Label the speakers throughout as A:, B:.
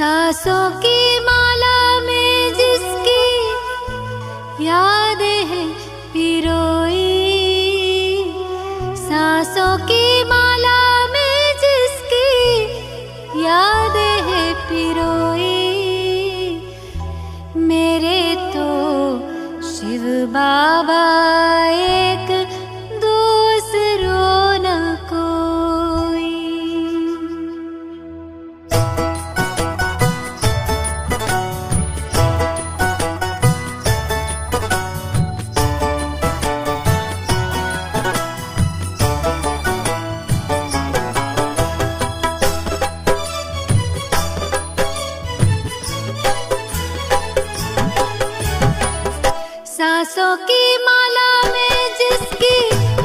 A: सांसों की माला में जिसकी यादें हैं पिरोई, सांसों की माला में जिसकी यादें हैं पिरोई, मेरे तो शिव बाबा एक दूसरों न कोई। सांसों की माला में जिसकी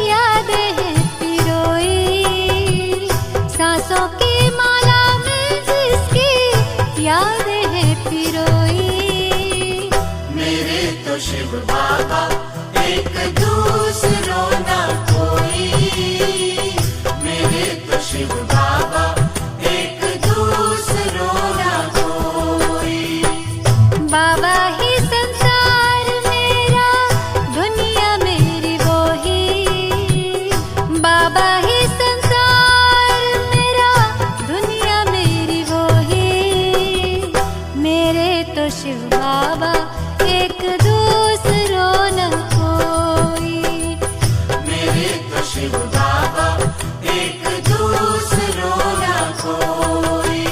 A: यादें हैं पिरोई, सांसों की माला में जिसकी यादें हैं पिरोई,
B: मेरे तो शिव बाबा एक दूसरों न कोई, मेरे तो शिव बाबा एक दूसरों न कोई।
A: बाबा ही संसार मेरा, दुनिया मेरी वो ही, बाबा ही संसार मेरा, दुनिया मेरी वो ही, मेरे तो शिव बाबा एक दूसरों न कोई,
B: मेरे तो शिव बाबा एक दूसरों न कोई।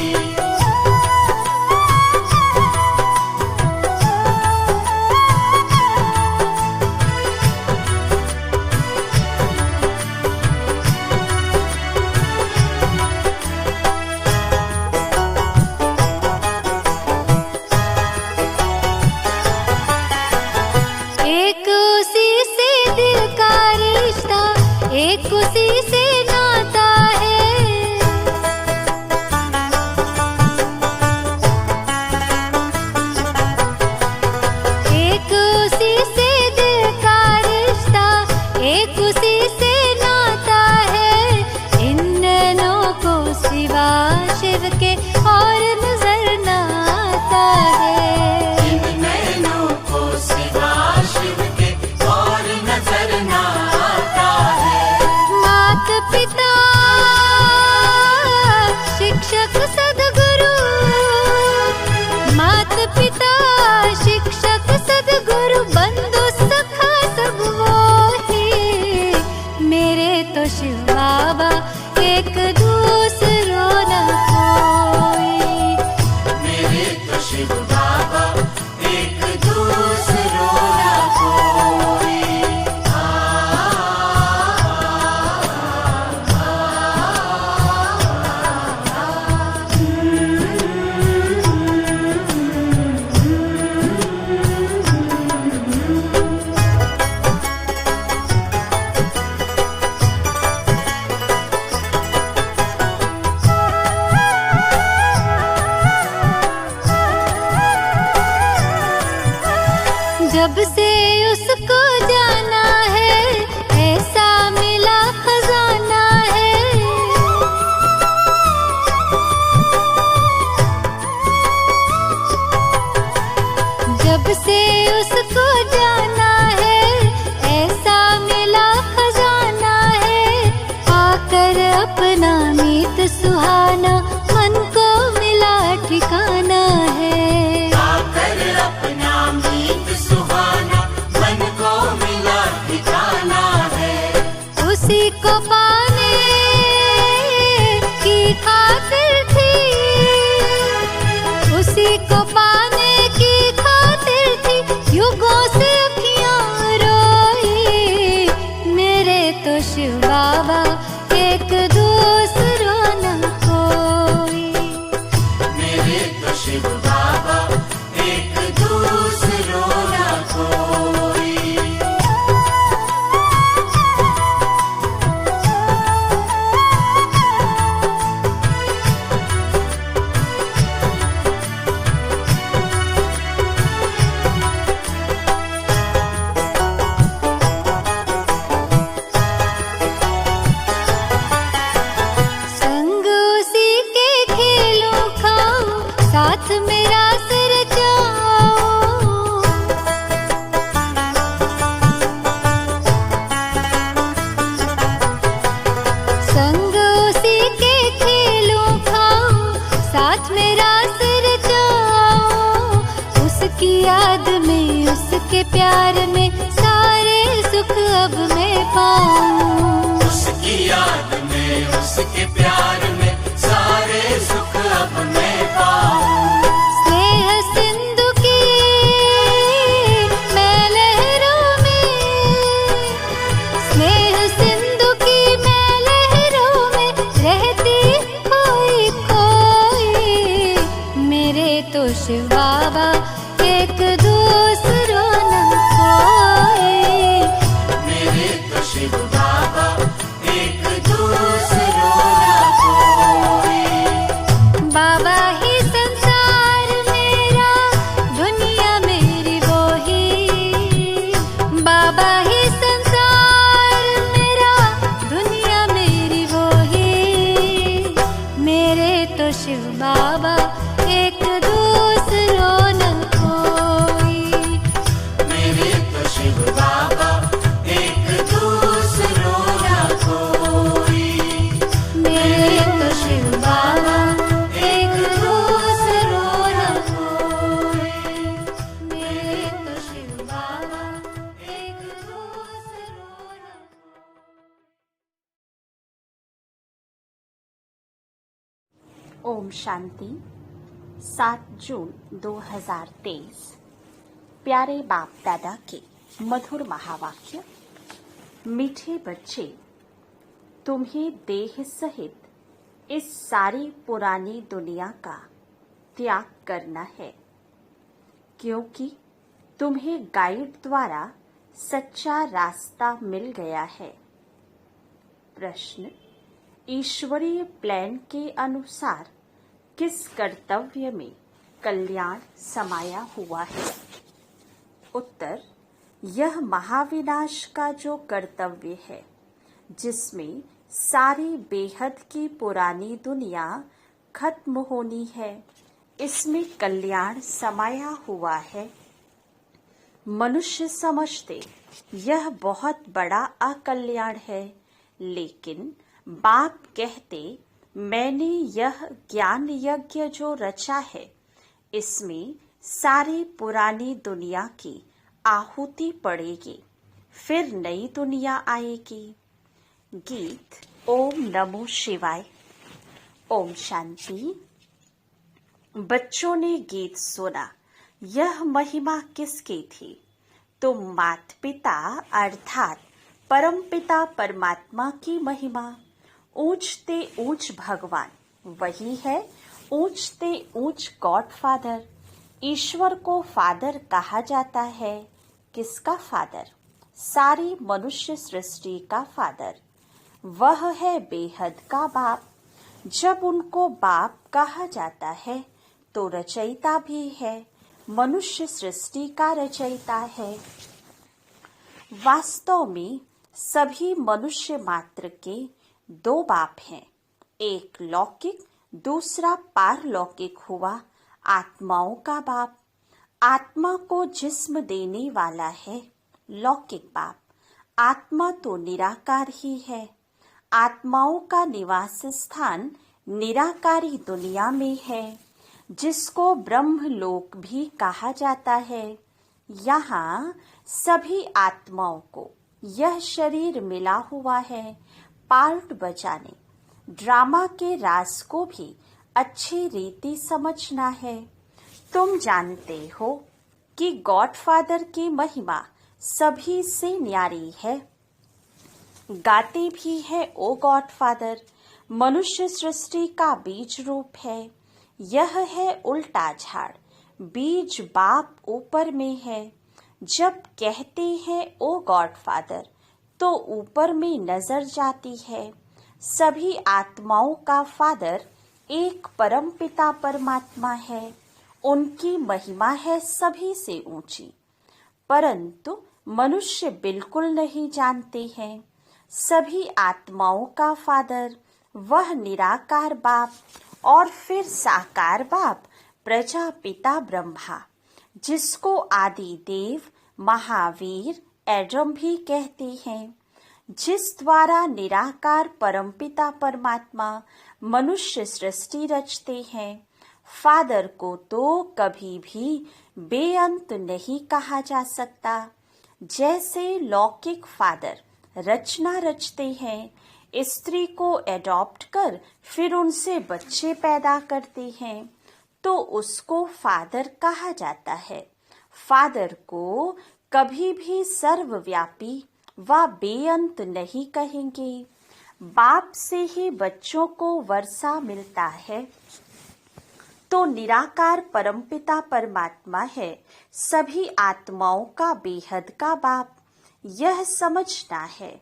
A: एक उसी से दिल का रिश्ता, एक उसी से नाता है, एक उसी से दिल का रिश्ता, एक उसी से नाता है, इन नैनों को सिवा शिव के और नजर न आता है।
B: इन नैनों को सिवा शिव के और नजर न आता है।
A: मात पिता शिक्षक सद्गुरु, मात पिता शिक्षक सद्गुरु, बंधु सखा सब वो ही, मेरे तो शिव बाबा एक दूसरों न कोई,
B: मेरे तो शिव बाबा एक दूसरों न कोई।
A: जब से उसको जाना है ऐसा मिला खजाना है, जब से उसको जाना है ऐसा मिला खजाना है, आकर अपना मीत सुहाना मन को मिला ठिकाना है,
B: आकर अपना मीत सुहाना मन को मिला ठिकाना है।
A: उसी को पाने की खातिर थी, उसी को पाने की खातिर थी, युगों से अखियां रोई, मेरे तो शिव बाबा एक दूसरों न कोई,
B: मेरे तो शिव बाबा
A: याद में, उसके प्यार में सारे सुख अब मैं पाऊं।
B: उसकी याद में, उसके प्यार में सारे सुख अब मैं पाऊं।
A: स्नेह सिंधु की मैं लहरों में, स्नेह सिंधु की मैं लहरों में रहती खोई खोई। मेरे तो शिव बाबा एक दूसरों न कोई।
B: मेरे तो शिव बाबा एक दूसरों न कोई।
A: बाबा ही संसार मेरा, दुनिया मेरी वो ही। बाबा ही संसार मेरा, दुनिया मेरी वो ही। मेरे तो शिव बाबा एक दूसरों न कोई।
B: मेरे तो शिव बाबा एक दूसरों न कोई।
A: मेरे तो शिव बाबा एक दूसरों न कोई। मेरे तो शिव बाबा एक दूसरों न
C: ओम शांति। 7 जून 2023। प्यारे बाप दादा के मधुर महावाक्य। मीठे बच्चे, तुम्हें देह सहित इस सारी पुरानी दुनिया का त्याग करना है, क्योंकि तुम्हें गाइड द्वारा सच्चा रास्ता मिल गया है। प्रश्न, ईश्वरीय प्लान के अनुसार किस कर्तव्य में कल्याण समाया हुआ है? उत्तर, यह महाविनाश का जो कर्तव्य है, जिसमें सारी बेहद की पुरानी दुनिया खत्म होनी है, इसमें कल्याण समाया हुआ है। मनुष्य समझते यह बहुत बड़ा अकल्याण है, लेकिन बाप कहते मैंने यह ज्ञान यज्ञ जो रचा है, इसमें सारी पुरानी दुनिया की आहुति पड़ेगी, फिर नई दुनिया आएगी। गीत ओम नमो शिवाय। ओम शांति। बच्चों ने गीत सुना। यह महिमा किसकी थी? तो माता पिता अर्थात परमपिता परमात्मा की महिमा। ऊंचते ऊंच भगवान वही है, ऊंचते ऊंच गॉड फादर। ईश्वर को फादर कहा जाता है। किसका फादर? सारी मनुष्य सृष्टि का फादर। वह है बेहद का बाप। जब उनको बाप कहा जाता है तो रचयिता भी है, मनुष्य सृष्टि का रचयिता है। वास्तव में सभी मनुष्य मात्र के 2 बाप हैं, एक लौकिक, दूसरा पारलौकिक हुआ आत्माओं का बाप। आत्मा को जिस्म देने वाला है लौकिक बाप। आत्मा तो निराकार ही है। आत्माओं का निवास स्थान निराकारी दुनिया में है, जिसको ब्रह्मलोक भी कहा जाता है। यहाँ सभी आत्माओं को यह शरीर मिला हुआ है पार्ट बजाने। ड्रामा के राज को भी अच्छी रीति समझना है। तुम जानते हो कि गॉडफादर की महिमा सभी से न्यारी है। गाते भी है ओ गॉडफादर। मनुष्य सृष्टि का बीज रूप है। यह है उल्टा झाड़, बीज बाप ऊपर में है। जब कहते हैं ओ गॉडफादर तो ऊपर में नजर जाती है। सभी आत्माओं का फादर एक परम पिता परमात्मा है। उनकी महिमा है सभी से ऊंची, परंतु मनुष्य बिल्कुल नहीं जानते हैं। सभी आत्माओं का फादर वह निराकार बाप और फिर साकार बाप प्रजापिता ब्रह्मा, जिसको आदि देव महावीर एडम भी कहते हैं, जिस द्वारा निराकार परमपिता परमात्मा मनुष्य सृष्टि रचते हैं। फादर को तो कभी भी बेअंत नहीं कहा जा सकता। जैसे लौकिक फादर रचना रचते हैं, स्त्री को एडॉप्ट कर फिर उनसे बच्चे पैदा करते हैं, तो उसको फादर कहा जाता है। फादर को कभी भी सर्वव्यापी व बेअंत नहीं कहेंगे। बाप से ही बच्चों को वर्षा मिलता है, तो निराकार परमपिता परमात्मा है सभी आत्माओं का बेहद का बाप। यह समझना है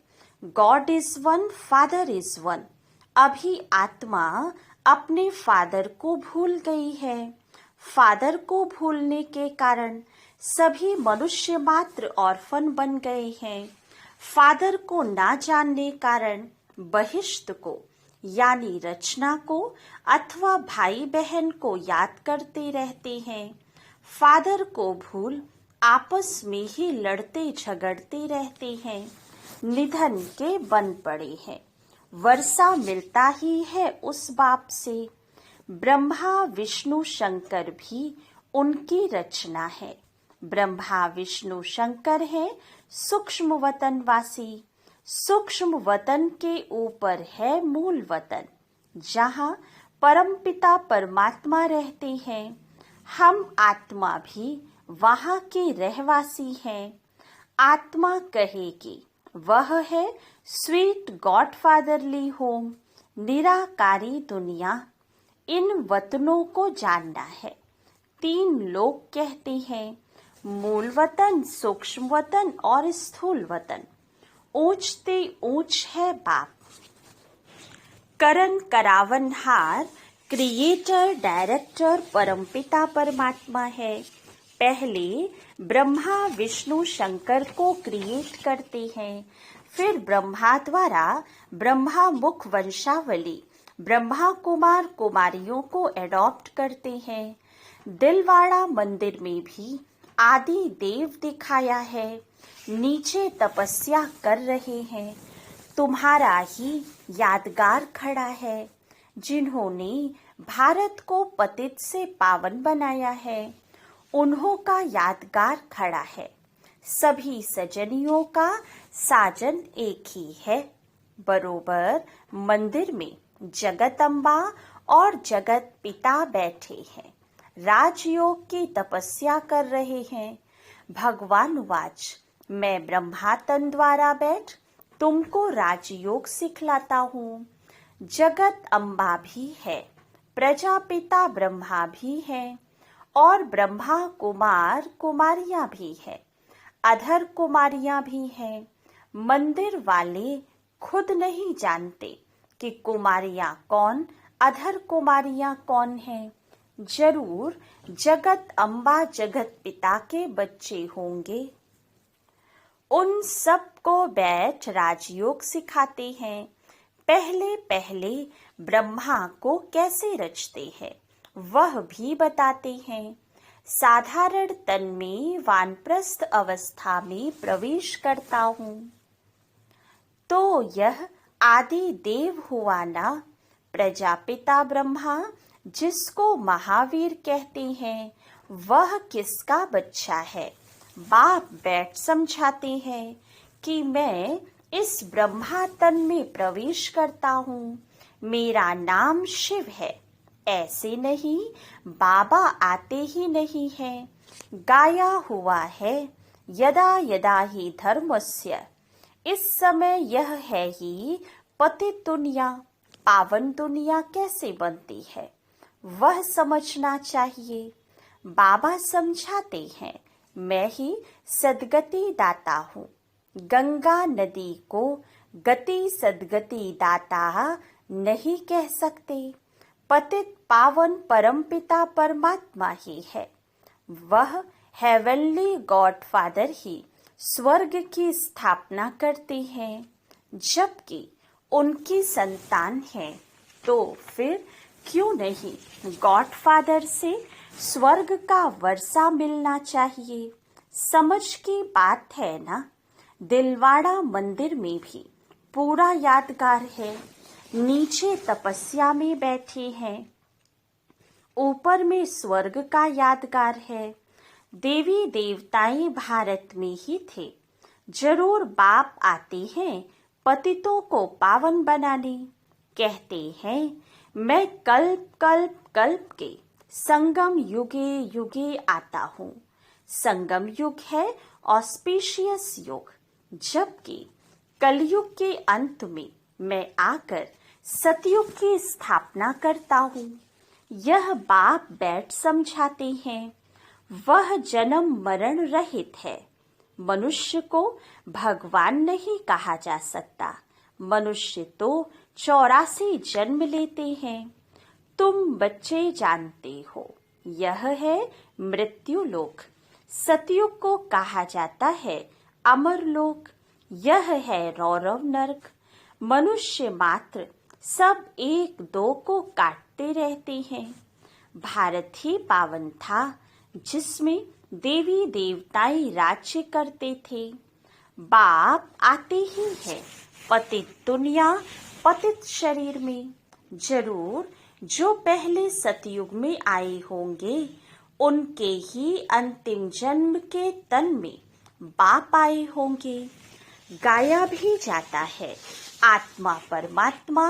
C: God is one, father is one. अभी आत्मा अपने फादर को भूल गई है। फादर को भूलने के कारण सभी मनुष्य मात्र ऑर्फन बन गए हैं। फादर को ना जानने कारण बहिष्ठ को यानी रचना को अथवा भाई बहन को याद करते रहते हैं। फादर को भूल आपस में ही लड़ते झगड़ते रहते हैं, निधन के बन पड़े हैं। वर्षा मिलता ही है उस बाप से। ब्रह्मा विष्णु शंकर भी उनकी रचना है। ब्रह्मा विष्णु शंकर है सूक्ष्म वतन वासी। सूक्ष्म वतन के ऊपर है मूल वतन, जहाँ परमपिता परमात्मा रहते हैं। हम आत्मा भी वहाँ के रहवासी हैं। आत्मा कहेगी वह है स्वीट गॉडफादरली होम, निराकारी दुनिया। इन वतनों को जानना है। 3 लोग कहते हैं, मूल वतन, सूक्ष्म वतन और स्थूल वतन। ऊंचते ऊंच है बाप। करण करावनहार क्रिएटर डायरेक्टर परमपिता परमात्मा है। पहले ब्रह्मा विष्णु शंकर को क्रिएट करते हैं, फिर ब्रह्मा द्वारा ब्रह्मा मुख वंशावली ब्रह्मा कुमार कुमारियों को एडॉप्ट करते हैं। दिलवाड़ा मंदिर में भी आदि देव दिखाया है, नीचे तपस्या कर रहे हैं। तुम्हारा ही यादगार खड़ा है, जिन्होंने भारत को पतित से पावन बनाया है, उन्हों का यादगार खड़ा है। सभी सजनियों का साजन एक ही है। बरोबर मंदिर में जगत अम्बा और जगत पिता बैठे हैं, राजयोग की तपस्या कर रहे हैं। भगवान वाच, मैं ब्रह्मा तन द्वारा बैठ तुमको राजयोग सिखलाता हूँ। जगत अम्बा भी है, प्रजापिता ब्रह्मा भी है और ब्रह्मा कुमार कुमारियां भी है, अधर कुमारियां भी हैं। मंदिर वाले खुद नहीं जानते कि कुमारियां कौन, अधर कुमारियां कौन हैं। जरूर जगत अम्बा जगत पिता के बच्चे होंगे। उन सबको बैठ राजयोग सिखाते हैं। पहले पहले ब्रह्मा को कैसे रचते हैं वह भी बताते हैं। साधारण तन में वानप्रस्थ अवस्था में प्रवेश करता हूँ, तो यह आदि देव हुआ ना। प्रजापिता ब्रह्मा जिसको महावीर कहते हैं, वह किसका बच्चा है? बाप बैठ समझाते हैं कि मैं इस ब्रह्मा तन में प्रवेश करता हूँ, मेरा नाम शिव है। ऐसे नहीं, बाबा आते ही नहीं है, गाया हुआ है यदा यदा ही धर्मस्य। इस समय यह है ही पतित दुनिया, पावन दुनिया कैसे बनती है वह समझना चाहिए। बाबा समझाते हैं, मैं ही सदगति दाता हूँ। गंगा नदी को गति सदगति दाता नहीं कह सकते। पतित पावन परमपिता परमात्मा ही है। वह हेवनली गॉडफादर ही स्वर्ग की स्थापना करते हैं, जबकि उनकी संतान है, तो फिर क्यों नहीं गॉडफादर से स्वर्ग का वर्षा मिलना चाहिए। समझ की बात है ना। दिलवाड़ा मंदिर में भी पूरा यादगार है। नीचे तपस्या में बैठे हैं, ऊपर में स्वर्ग का यादगार है। देवी देवताएं भारत में ही थे। जरूर बाप आते हैं पतितों को पावन बनाने। कहते हैं मैं कल्प कल्प कल्प के संगम युगे युगे आता हूँ। संगम युग है ऑस्पिशियस युग, जबकि कलयुग के अंत में मैं आकर सतयुग की स्थापना करता हूँ। यह बाप बैठ समझाते हैं। वह जन्म मरण रहित है। मनुष्य को भगवान नहीं कहा जा सकता। मनुष्य तो 84 जन्म लेते हैं। तुम बच्चे जानते हो, यह है मृत्यु लोक। सतयुग को कहा जाता है अमर लोक। यह है रौरव नरक। मनुष्य मात्र सब एक दो को काटते रहते हैं। भारत ही पावन था, जिसमें देवी देवताएं राज्य करते थे। बाप आते ही है पतित दुनिया पतित शरीर में। जरूर जो पहले सतयुग में आए होंगे, उनके ही अंतिम जन्म के तन में बाप आए होंगे। गाया भी जाता है आत्मा परमात्मा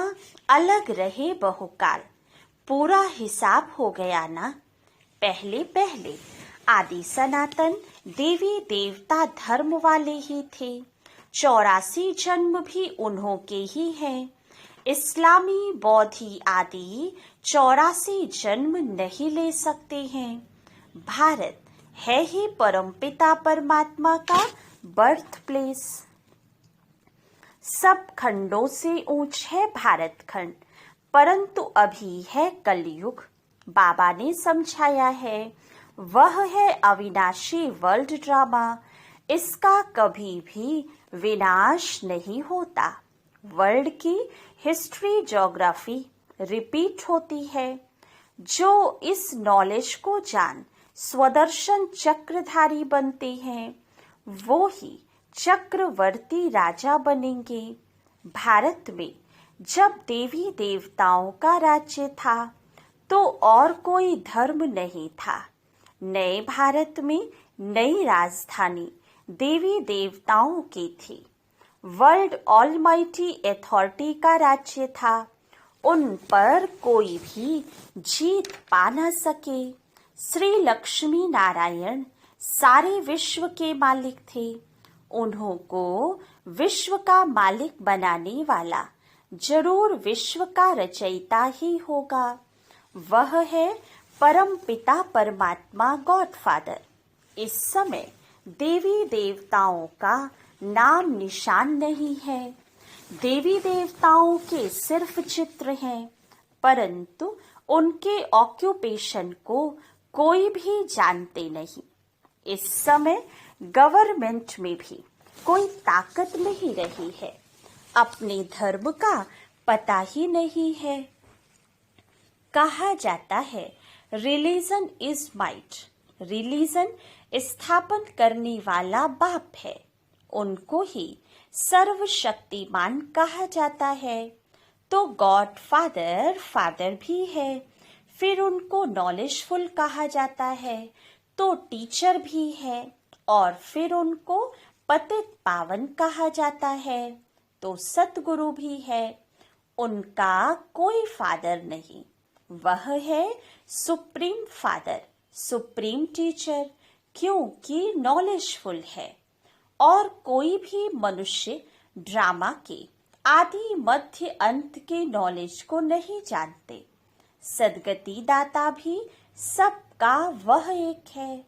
C: अलग रहे बहुकाल। पूरा हिसाब हो गया ना। पहले पहले आदि सनातन देवी देवता धर्म वाले ही थे। 84 जन्म भी उन्हों के ही हैं। इस्लामी बौद्धि आदि 84 जन्म नहीं ले सकते हैं। भारत है ही परमपिता परमात्मा का बर्थ प्लेस। सब खंडों से ऊंच है भारत खंड, परंतु अभी है कलयुग। बाबा ने समझाया है, वह है अविनाशी वर्ल्ड ड्रामा। इसका कभी भी विनाश नहीं होता। वर्ल्ड की हिस्ट्री ज्योग्राफी रिपीट होती है। जो इस नॉलेज को जान स्वदर्शन चक्रधारी बनते हैं, वो ही चक्रवर्ती राजा बनेंगे। भारत में जब देवी देवताओं का राज्य था, तो और कोई धर्म नहीं था। नए भारत में नई राजधानी देवी देवताओं की थी। वर्ल्ड ऑलमाइटी अथॉरिटी का राज्य था। उन पर कोई भी जीत पा न सके। श्री लक्ष्मी नारायण सारे विश्व के मालिक थे। उन्हों को विश्व का मालिक बनाने वाला जरूर विश्व का रचयिता ही होगा। वह है परम पिता परमात्मा गॉड फादर। इस समय देवी देवताओं का नाम निशान नहीं है। देवी देवताओं के सिर्फ चित्र हैं, परंतु उनके ऑक्यूपेशन को कोई भी जानते नहीं। इस समय गवर्नमेंट में भी कोई ताकत नहीं रही है। अपने धर्म का पता ही नहीं है। कहा जाता है रिलीजन इज माइट। रिलीजन स्थापन करने वाला बाप है। उनको ही सर्वशक्तिमान कहा जाता है। तो गॉड फादर फादर भी है। फिर उनको नॉलेजफुल कहा जाता है, तो टीचर भी है। और फिर उनको पतित पावन कहा जाता है, तो सतगुरु भी है। उनका कोई फादर नहीं। वह है सुप्रीम फादर, सुप्रीम टीचर, क्योंकि नॉलेजफुल है। और कोई भी मनुष्य ड्रामा के आदि मध्य अंत के नॉलेज को नहीं जानते। सदगति दाता भी सबका वह एक है।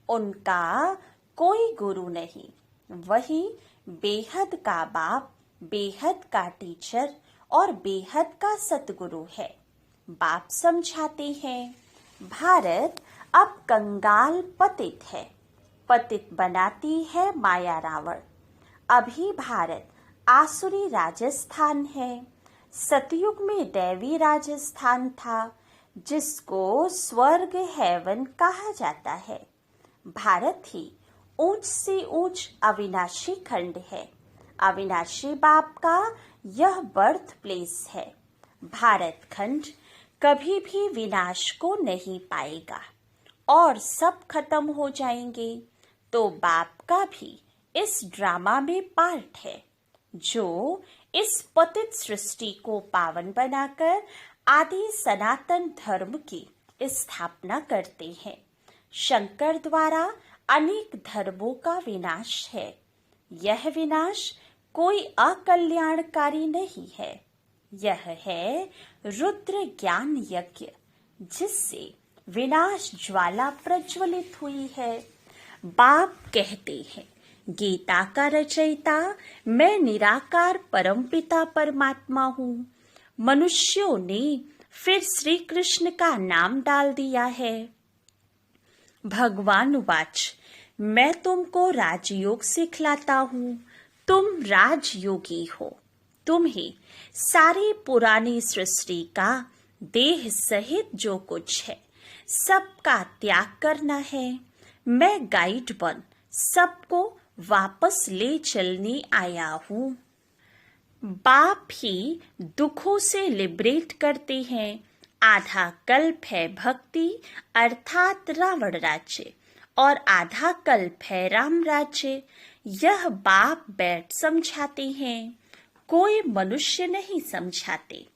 C: उनका कोई गुरु नहीं। वही बेहद का बाप, बेहद का टीचर और बेहद का सतगुरु है। बाप समझाते हैं, भारत अब कंगाल पतित है। पतित बनाती है माया रावण। अभी भारत आसुरी राजस्थान है। सतयुग में दैवी राजस्थान था, जिसको स्वर्ग हेवन कहा जाता है। भारत ही ऊंच से ऊंच अविनाशी खंड है। अविनाशी बाप का यह बर्थ प्लेस है। भारत खंड कभी भी विनाश को नहीं पाएगा और सब खत्म हो जाएंगे। तो बाप का भी इस ड्रामा में पार्ट है, जो इस पतित सृष्टि को पावन बनाकर आदि सनातन धर्म की स्थापना करते हैं। शंकर द्वारा अनेक धर्मों का विनाश है। यह विनाश कोई अकल्याणकारी नहीं है, यह है रुद्र ज्ञान यज्ञ, जिससे विनाश ज्वाला प्रज्वलित हुई है। बाप कहते हैं, गीता का रचयिता मैं निराकार परमपिता परमात्मा हूँ। मनुष्यों ने फिर श्री कृष्ण का नाम डाल दिया है। भगवान उवाच, मैं तुमको राजयोग सिखलाता हूँ, तुम राजयोगी हो। तुम्हें सारी पुरानी सृष्टि का देह सहित जो कुछ है सबका त्याग करना है। मैं गाइड बन सबको वापस ले चलने आया हूँ। बाप ही दुखों से लिबरेट करते हैं। आधा कल्प है भक्ति अर्थात रावण राज्य और आधा कल्प है राम राज्य। यह बाप बैठ समझाते हैं, कोई मनुष्य नहीं समझाते।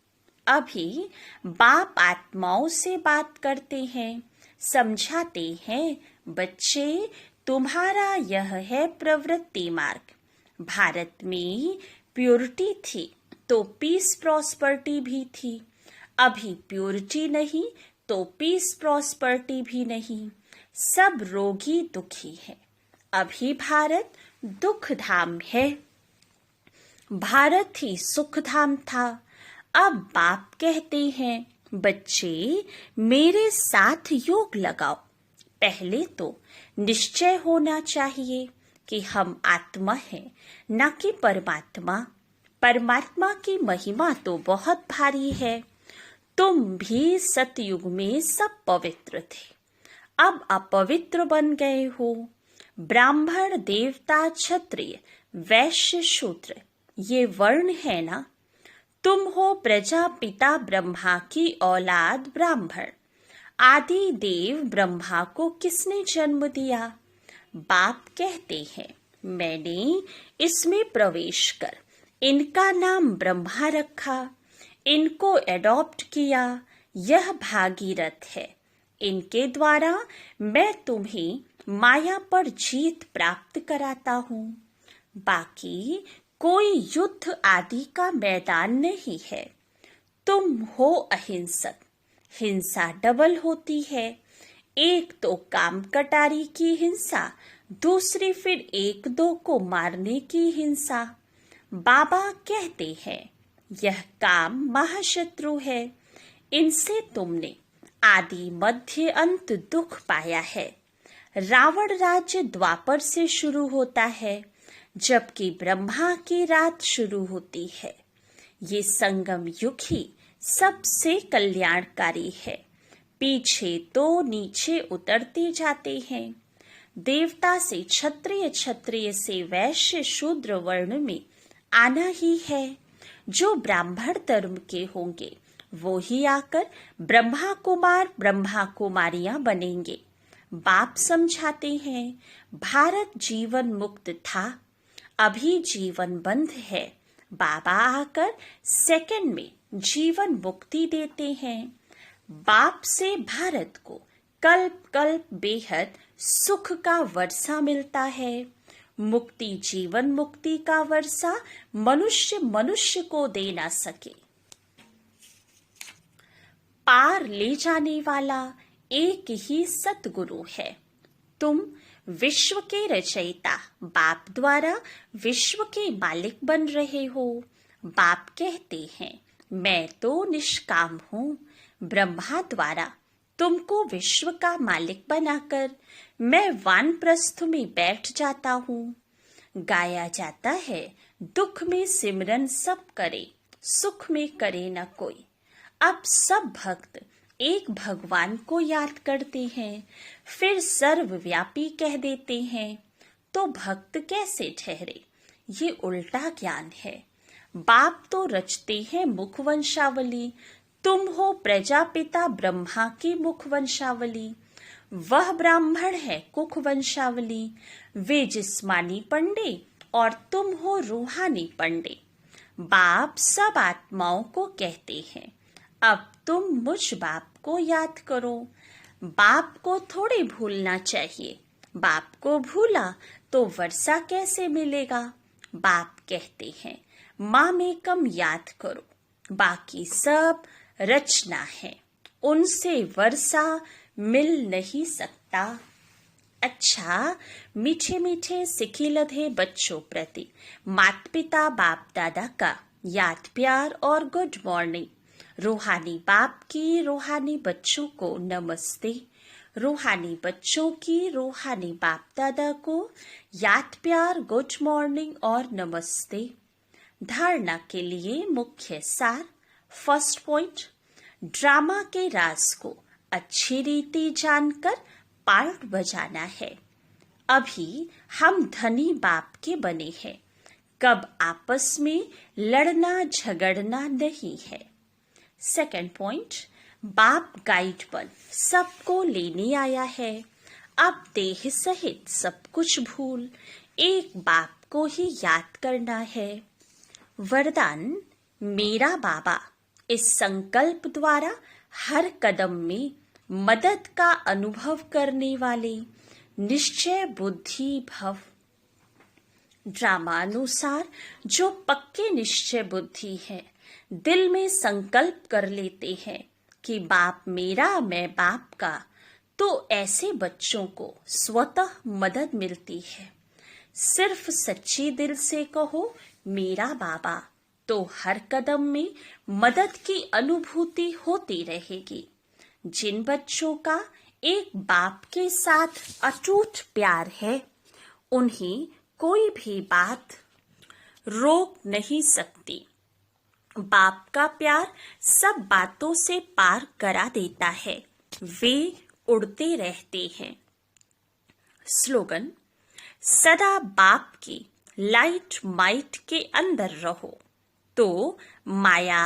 C: अभी बाप आत्माओं से बात करते हैं, समझाते हैं, बच्चे तुम्हारा यह है प्रवृत्ति मार्ग। भारत में प्योरिटी थी तो पीस प्रॉस्पर्टी भी थी। अभी प्योरिटी नहीं तो पीस प्रॉस्पर्टी भी नहीं। सब रोगी दुखी है। अभी भारत दुख धाम है। भारत ही सुख धाम था। अब बाप कहते हैं, बच्चे मेरे साथ योग लगाओ। पहले तो निश्चय होना चाहिए कि हम आत्मा हैं, न कि परमात्मा। परमात्मा की महिमा तो बहुत भारी है। तुम भी सतयुग में सब पवित्र थे, अब अपवित्र बन गए हो। ब्राह्मण, देवता, क्षत्रिय, वैश्य, शूद्र ये वर्ण है ना। तुम हो प्रजापिता ब्रह्मा की औलाद ब्राह्मण। आदि देव ब्रह्मा को किसने जन्म दिया? बाप कहते हैं, मैंने इसमें प्रवेश कर इनका नाम ब्रह्मा रखा, इनको एडॉप्ट किया। यह भागीरथ है। इनके द्वारा मैं तुम्हें माया पर जीत प्राप्त कराता हूँ। बाकी कोई युद्ध आदि का मैदान नहीं है। तुम हो अहिंसक। हिंसा डबल होती है। एक तो काम कटारी की हिंसा, दूसरी फिर एक दो को मारने की हिंसा। बाबा कहते हैं, यह काम महाशत्रु है। इनसे तुमने आदि मध्य अंत दुख पाया है। रावण राज्य द्वापर से शुरू होता है, जबकि ब्रह्मा की रात शुरू होती है। ये संगम युग ही सबसे कल्याणकारी है। पीछे तो नीचे उतरते जाते हैं। देवता से क्षत्रिय, क्षत्रिय से वैश्य, शूद्र वर्ण में आना ही है। जो ब्राह्मण धर्म के होंगे वो ही आकर ब्रह्मा कुमार, ब्रह्मा कुमारियां बनेंगे। बाप समझाते हैं, भारत जीवन मुक्त था, अभी जीवन बंद है। बाबा आकर सेकंड में जीवन मुक्ति देते हैं। बाप से भारत को कल्प कल्प बेहद सुख का वर्षा मिलता है। मुक्ति, जीवन मुक्ति का वर्षा मनुष्य मनुष्य को दे ना सके। पार ले जाने वाला एक ही सतगुरु है। तुम विश्व के रचयिता बाप द्वारा विश्व के मालिक बन रहे हो। बाप कहते हैं, मैं तो निष्काम हूँ। ब्रह्मा द्वारा तुमको विश्व का मालिक बनाकर मैं वानप्रस्थ में बैठ जाता हूँ। गाया जाता है, दुख में सिमरन सब करे, सुख में करे न कोई। अब सब भक्त एक भगवान को याद करते हैं, फिर सर्वव्यापी कह देते हैं, तो भक्त कैसे ठहरे? ये उल्टा ज्ञान है। बाप तो रचते हैं मुखवंशावली, तुम हो प्रजापिता ब्रह्मा की मुख वंशावली, वह ब्राह्मण है कुख वंशावली। वे जिस्मानी पंडे और तुम हो रूहानी पंडे। बाप सब आत्माओं को कहते हैं, अब तुम मुझ बाप को याद करो। बाप को थोड़े भूलना चाहिए, बाप को भूला तो वर्षा कैसे मिलेगा। बाप कहते हैं, माँ में कम याद करो, बाकी सब रचना है, उनसे वर्षा मिल नहीं सकता। अच्छा, मीठे मीठे सिखी लधे बच्चों प्रति माता पिता बाप दादा का याद प्यार और गुड मॉर्निंग। रूहानी बाप की रूहानी बच्चों को नमस्ते। रूहानी बच्चों की रूहानी बाप दादा को याद प्यार गुड मॉर्निंग और नमस्ते। धारणा के लिए मुख्य सार। फर्स्ट पॉइंट, ड्रामा के राज को अच्छी रीति जानकर पार्ट बजाना है। अभी हम धनी बाप के बने हैं, कब आपस में लड़ना झगड़ना नहीं है। सेकंड पॉइंट, बाप गाइड बन सबको लेने आया है। अब देह सहित सब कुछ भूल एक बाप को ही याद करना है। वरदान, मेरा बाबा इस संकल्प द्वारा हर कदम में मदद का अनुभव करने वाले निश्चय बुद्धि भव। ड्रामानुसार जो पक्के निश्चय बुद्धि है, दिल में संकल्प कर लेते हैं कि बाप मेरा मैं बाप का, तो ऐसे बच्चों को स्वतः मदद मिलती है। सिर्फ सच्ची दिल से कहो मेरा बाबा, तो हर कदम में मदद की अनुभूति होती रहेगी। जिन बच्चों का एक बाप के साथ अटूट प्यार है, उन्हें कोई भी बात रोक नहीं सकती। बाप का प्यार सब बातों से पार करा देता है, वे उड़ते रहते हैं। स्लोगन, सदा बाप की लाइट माइट के अंदर रहो, तो माया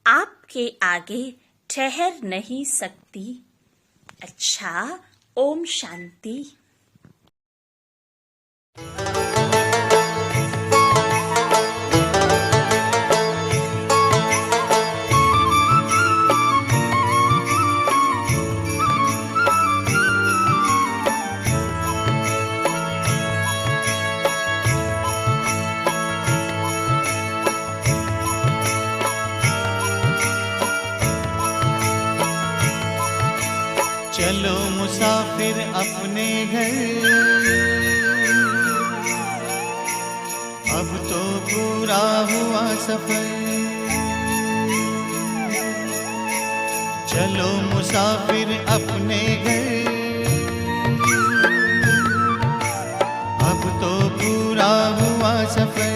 C: आपके आगे ठहर नहीं सकती। अच्छा, ओम शांति।
B: चलो मुसाफिर अपने घर, अब तो पूरा हुआ सफर। चलो मुसाफिर अपने घर, अब तो पूरा हुआ सफर।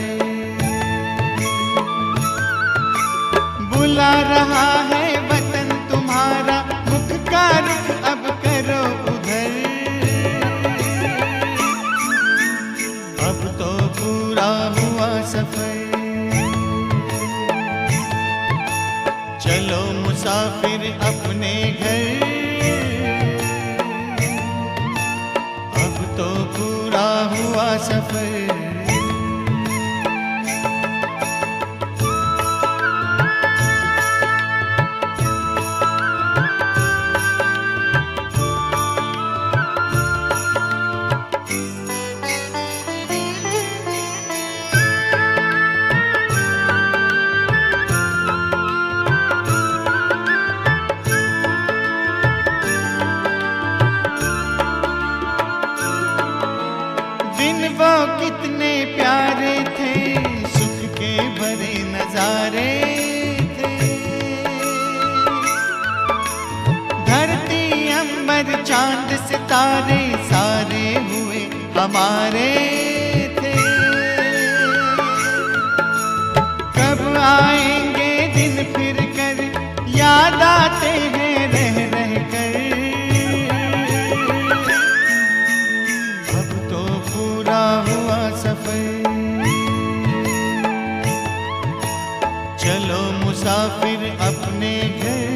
B: बुला रहा है वतन तुम्हारा, मुख का रुख अब करो उधर। अब तो पूरा हुआ सफर। चलो मुसाफिर अपने घर, अब तो पूरा हुआ सफर। वो कितने प्यारे थे, सुख के भरे नजारे थे। धरती अंबर चांद सितारे सारे हुए हमारे थे। कब आएंगे दिन फिर कर, याद आते हैं रह रह कर। हुआ सफर। चलो मुसाफिर अपने घर,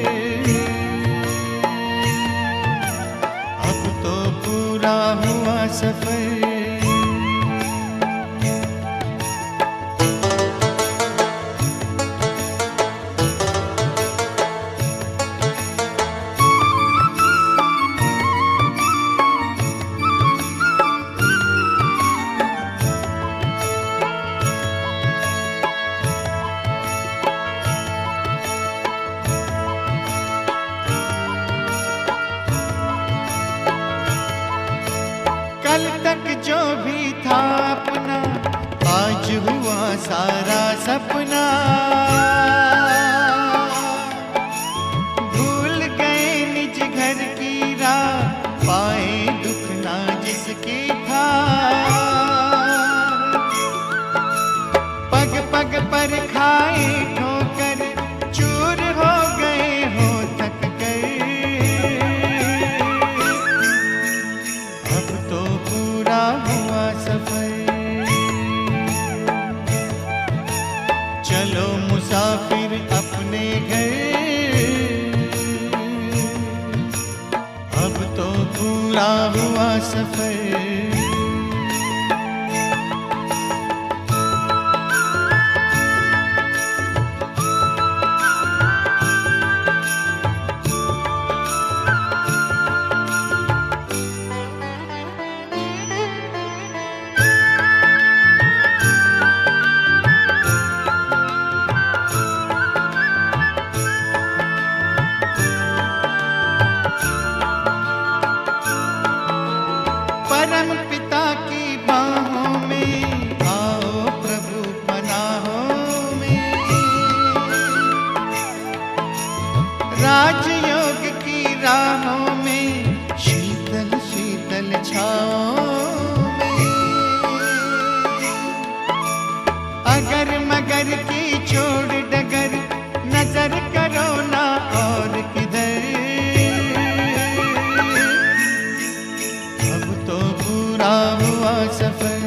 B: सपना, भूल गए निज घर की राह, पाए दुख ना जिसकी था। पग पग पर खाए ठोकर, चूर हो गए हो थक कर। अब तो पूरा हुआ सफर, चलो मुसाफिर अपने घर। अब तो पूरा हुआ सफर। परम पिता की बाहों में आओ प्रभु पनाहों में, राजयोग की राहों में शीतल शीतल छाओं में। अगर मगर की छोड़ डगर, नजर करो ना और किधर। पूरा हुआ सफर,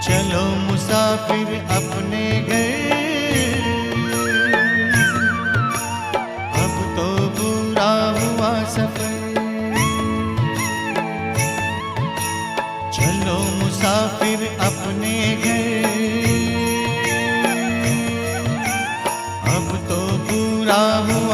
B: चलो मुसाफिर अपने घर। अब तो पूरा हुआ सफर, चलो मुसाफिर अपने घर। अब तो पूरा हुआ